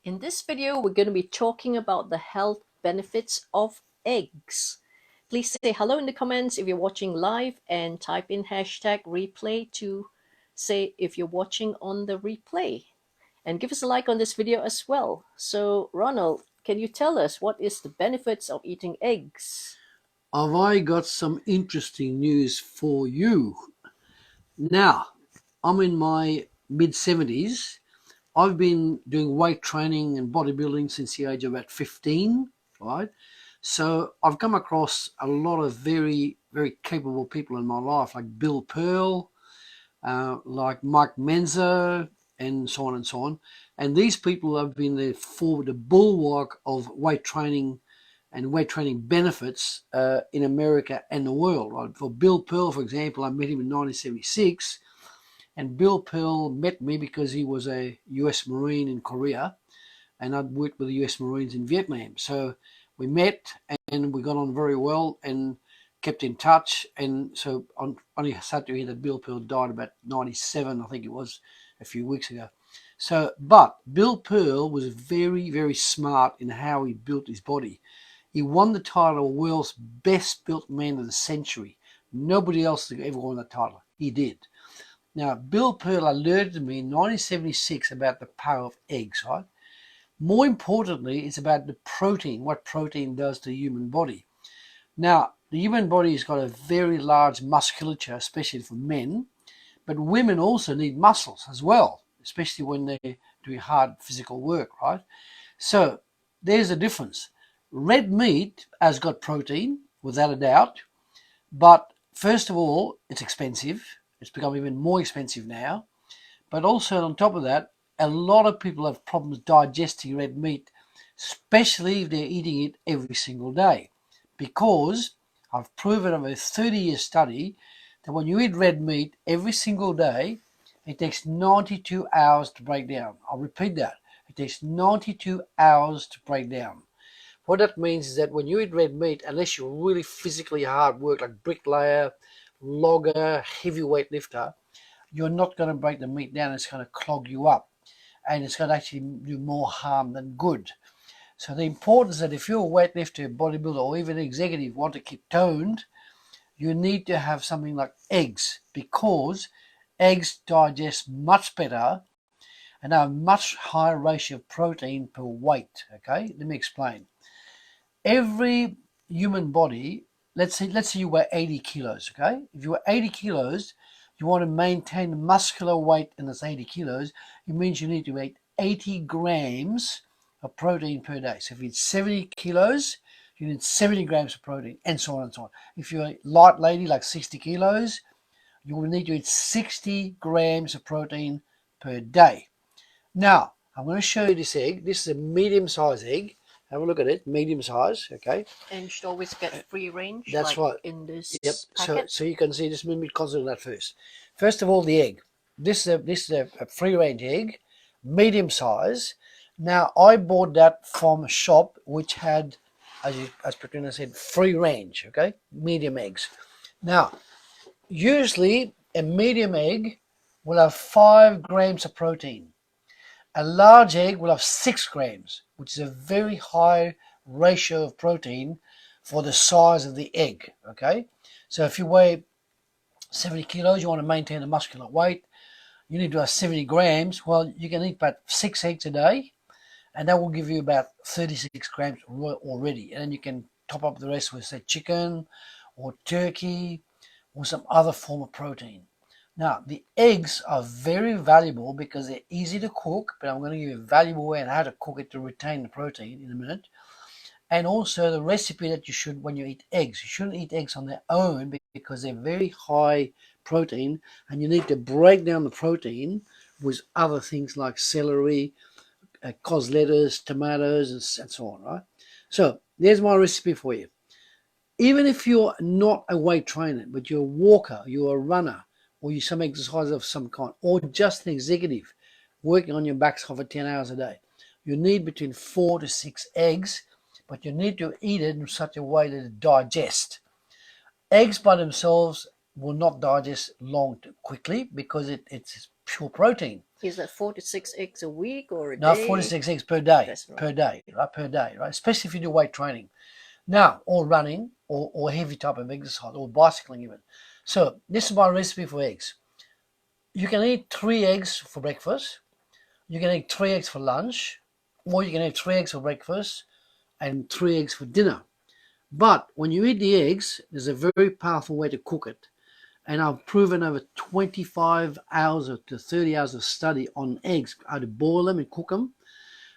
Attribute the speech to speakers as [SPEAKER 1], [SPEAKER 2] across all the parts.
[SPEAKER 1] In this video, we're going to be talking about the health benefits of eggs. Please say hello in the comments if you're watching live and type in hashtag replay to say if you're watching on the replay. And give us a like on this video as well. So, Ronald, can you tell us what is the benefits of eating eggs?
[SPEAKER 2] Have I got some interesting news for you? Now, I'm in my mid-70s. I've been doing weight training and bodybuilding since the age of about 15, right? So I've come across a lot of very, very capable people in my life, like Bill Pearl, like Mike Menzo, and so on and so on. And these people have been the bulwark of weight training and weight training benefits in America and the world. Right? For Bill Pearl, for example, I met him in 1976, and Bill Pearl met me because he was a US Marine in Korea, and I'd worked with the US Marines in Vietnam. So we met and we got on very well and kept in touch. And so I'm only sad to hear that Bill Pearl died about 97, I think it was, a few weeks ago. So, but Bill Pearl was very, very smart in how he built his body. He won the title of world's best built man of the century. Nobody else has ever won that title. He did. Now, Bill Pearl alerted me in 1976 about the power of eggs, right? More importantly, it's about the protein, what protein does to the human body. Now, the human body has got a very large musculature, especially for men, but women also need muscles as well, especially when they're doing hard physical work, right? So there's a difference. Red meat has got protein, without a doubt, but first of all, it's expensive. It's become even more expensive now. But also on top of that, a lot of people have problems digesting red meat, especially if they're eating it every single day. Because I've proven of a 30-year study that when you eat red meat every single day, it takes 92 hours to break down. I'll repeat that. It takes 92 hours to break down. What that means is that when you eat red meat, unless you're really physically hard work, like bricklayer, logger, heavyweight lifter, you're not going to break the meat down. It's going to clog you up, and it's going to actually do more harm than good. So the importance that if you're a weightlifter, bodybuilder, or even an executive want to keep toned, you need to have something like eggs, because eggs digest much better and have a much higher ratio of protein per weight. Okay, let me explain. Every human body, let's say you weigh 80 kilos. Okay, if you weigh 80 kilos, you want to maintain the muscular weight in this 80 kilos, it means you need to eat 80 grams of protein per day. So if you eat 70 kilos, you need 70 grams of protein, and so on and so on. If you're a light lady, like 60 kilos, you will need to eat 60 grams of protein per day. Now, I'm going to show you this egg. This is a medium-sized egg. Have a look at it, medium size, okay?
[SPEAKER 1] And you should always get free range,
[SPEAKER 2] That's
[SPEAKER 1] like
[SPEAKER 2] right.
[SPEAKER 1] in this
[SPEAKER 2] Yep.
[SPEAKER 1] packet.
[SPEAKER 2] So you can see, just let me concentrate on that first. First of all, the egg. This is a free range egg, medium size. Now I bought that from a shop which had, as Patrina said, free range. Okay, medium eggs. Now, usually a medium egg will have 5 grams of protein. A large egg will have 6 grams, which is a very high ratio of protein for the size of the egg. Okay, so if you weigh 70 kilos, you want to maintain a muscular weight, you need to have 70 grams. Well, you can eat about 6 eggs a day, and that will give you about 36 grams already. And then you can top up the rest with, say, chicken or turkey or some other form of protein. Now, the eggs are very valuable because they're easy to cook, but I'm going to give you a valuable way on how to cook it to retain the protein in a minute. And also the recipe that you should, when you eat eggs, you shouldn't eat eggs on their own because they're very high protein, and you need to break down the protein with other things like celery, cos lettuce, tomatoes, and so on, right? So there's my recipe for you. Even if you're not a weight trainer, but you're a walker, you're a runner, or you some exercise of some kind, or just an executive working on your backside for 10 hours a day, you need between 4 to 6 eggs, but you need to eat it in such a way that it digests. Eggs by themselves will not digest quickly because it's pure protein.
[SPEAKER 1] Is that 4 to 6 eggs a week or a
[SPEAKER 2] Now,
[SPEAKER 1] day?
[SPEAKER 2] 46 eggs per day,
[SPEAKER 1] That's right.
[SPEAKER 2] per day, right? Per day, right? Especially if you do weight training. Now, or running, or heavy type of exercise, or bicycling even. So this is my recipe for eggs. You can eat 3 eggs for breakfast. You can eat 3 eggs for lunch, or you can eat 3 eggs for breakfast and 3 eggs for dinner. But when you eat the eggs, there's a very powerful way to cook it. And I've proven over 25 hours to 30 hours of study on eggs, how to boil them and cook them.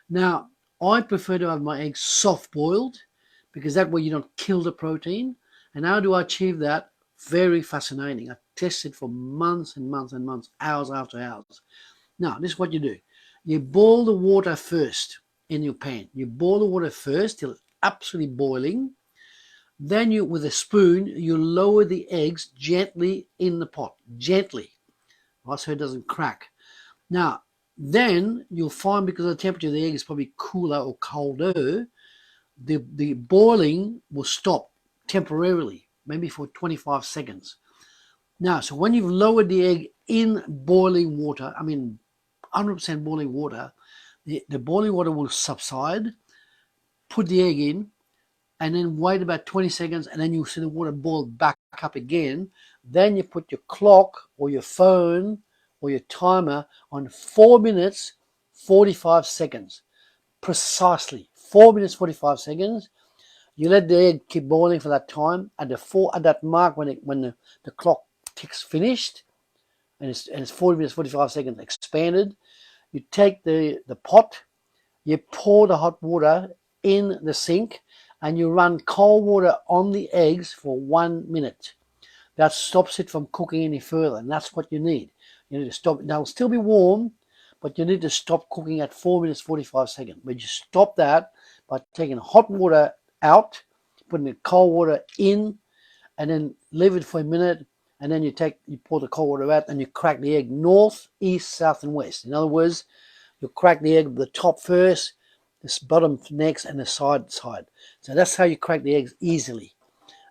[SPEAKER 2] Now, I prefer to have my eggs soft boiled because that way you don't kill the protein. And how do I achieve that? Very fascinating. I tested for months and months and months, hours after hours. Now, this is what you do. You boil the water first in your pan. You boil the water first till it's absolutely boiling. Then you, with a spoon, you lower the eggs gently in the pot, gently, right, so it doesn't crack. Now, then you'll find, because the temperature of the egg is probably cooler or colder, the boiling will stop temporarily, maybe for 25 seconds. Now, so when you've lowered the egg in boiling water, I mean 100% boiling water, the boiling water will subside, put the egg in, and then wait about 20 seconds, and then you'll see the water boil back up again. Then you put your clock or your phone or your timer on 4 minutes 45 seconds. Precisely 4 minutes 45 seconds. You let the egg keep boiling for that time. At that mark when the clock ticks finished, and it's 40 minutes 45 seconds expanded, you take the pot, you pour the hot water in the sink, and you run cold water on the eggs for 1 minute. That stops it from cooking any further, and that's what you need. You need to stop. They'll still be warm, but you need to stop cooking at 4 minutes 45 seconds. But you stop that by taking hot water out, putting the cold water in, and then leave it for a minute, and then you pour the cold water out, and you crack the egg north, east, south, and west. In other words, you crack the egg the top first, the bottom next, and the side. So that's how you crack the eggs easily.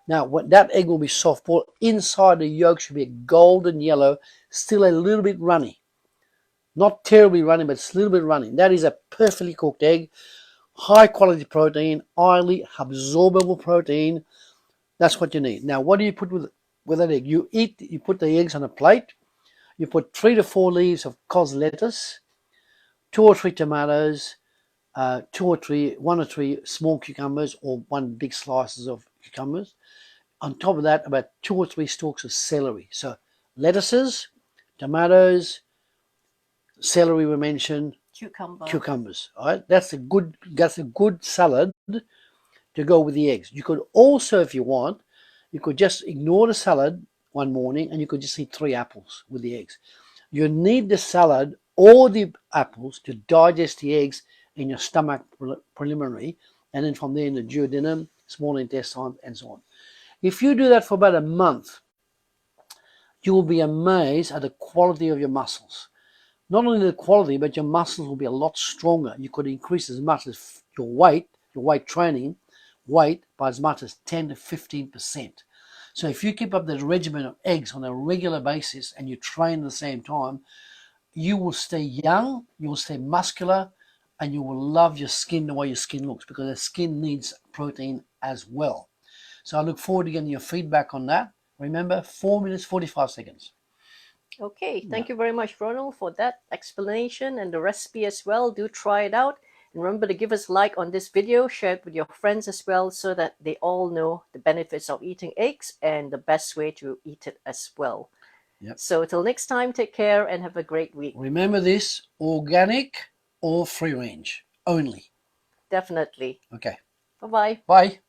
[SPEAKER 2] Now, that egg will be soft boiled. Inside the yolk should be a golden yellow, still a little bit runny. Not terribly runny, but it's a little bit runny. That is a perfectly cooked egg. High quality protein, highly absorbable protein. That's what you need. Now, what do you put with that egg? You put the eggs on a plate. You put 3 to 4 leaves of cos lettuce, 2 or 3 tomatoes, 1 or 3 small cucumbers, or 1 big slices of cucumbers. On top of that, about 2 or 3 stalks of celery. So lettuces, tomatoes, celery we mentioned, cucumbers. All right, that's a good salad to go with the eggs. You could also, if you want, you could just ignore the salad one morning and you could just eat 3 apples with the eggs. You need the salad or the apples to digest the eggs in your stomach preliminary, and then from there in the duodenum, small intestine, and so on. If you do that for about a month, you will be amazed at the quality of your muscles. Not only the quality, but your muscles will be a lot stronger. You could increase as much as your weight training weight by as much as 10 to 15%. So if you keep up the regimen of eggs on a regular basis and you train at the same time, you will stay young, you will stay muscular, and you will love your skin the way your skin looks, because the skin needs protein as well. So I look forward to getting your feedback on that. Remember, 4 minutes 45 seconds.
[SPEAKER 1] Okay, thank you very much, Ronald, for that explanation and the recipe as well. Do try it out. And remember to give us a like on this video, share it with your friends as well, so that they all know the benefits of eating eggs and the best way to eat it as well.
[SPEAKER 2] Yep.
[SPEAKER 1] So till next time, take care and have a great week.
[SPEAKER 2] Remember this, organic or free range only.
[SPEAKER 1] Definitely.
[SPEAKER 2] Okay.
[SPEAKER 1] Bye-bye.
[SPEAKER 2] Bye.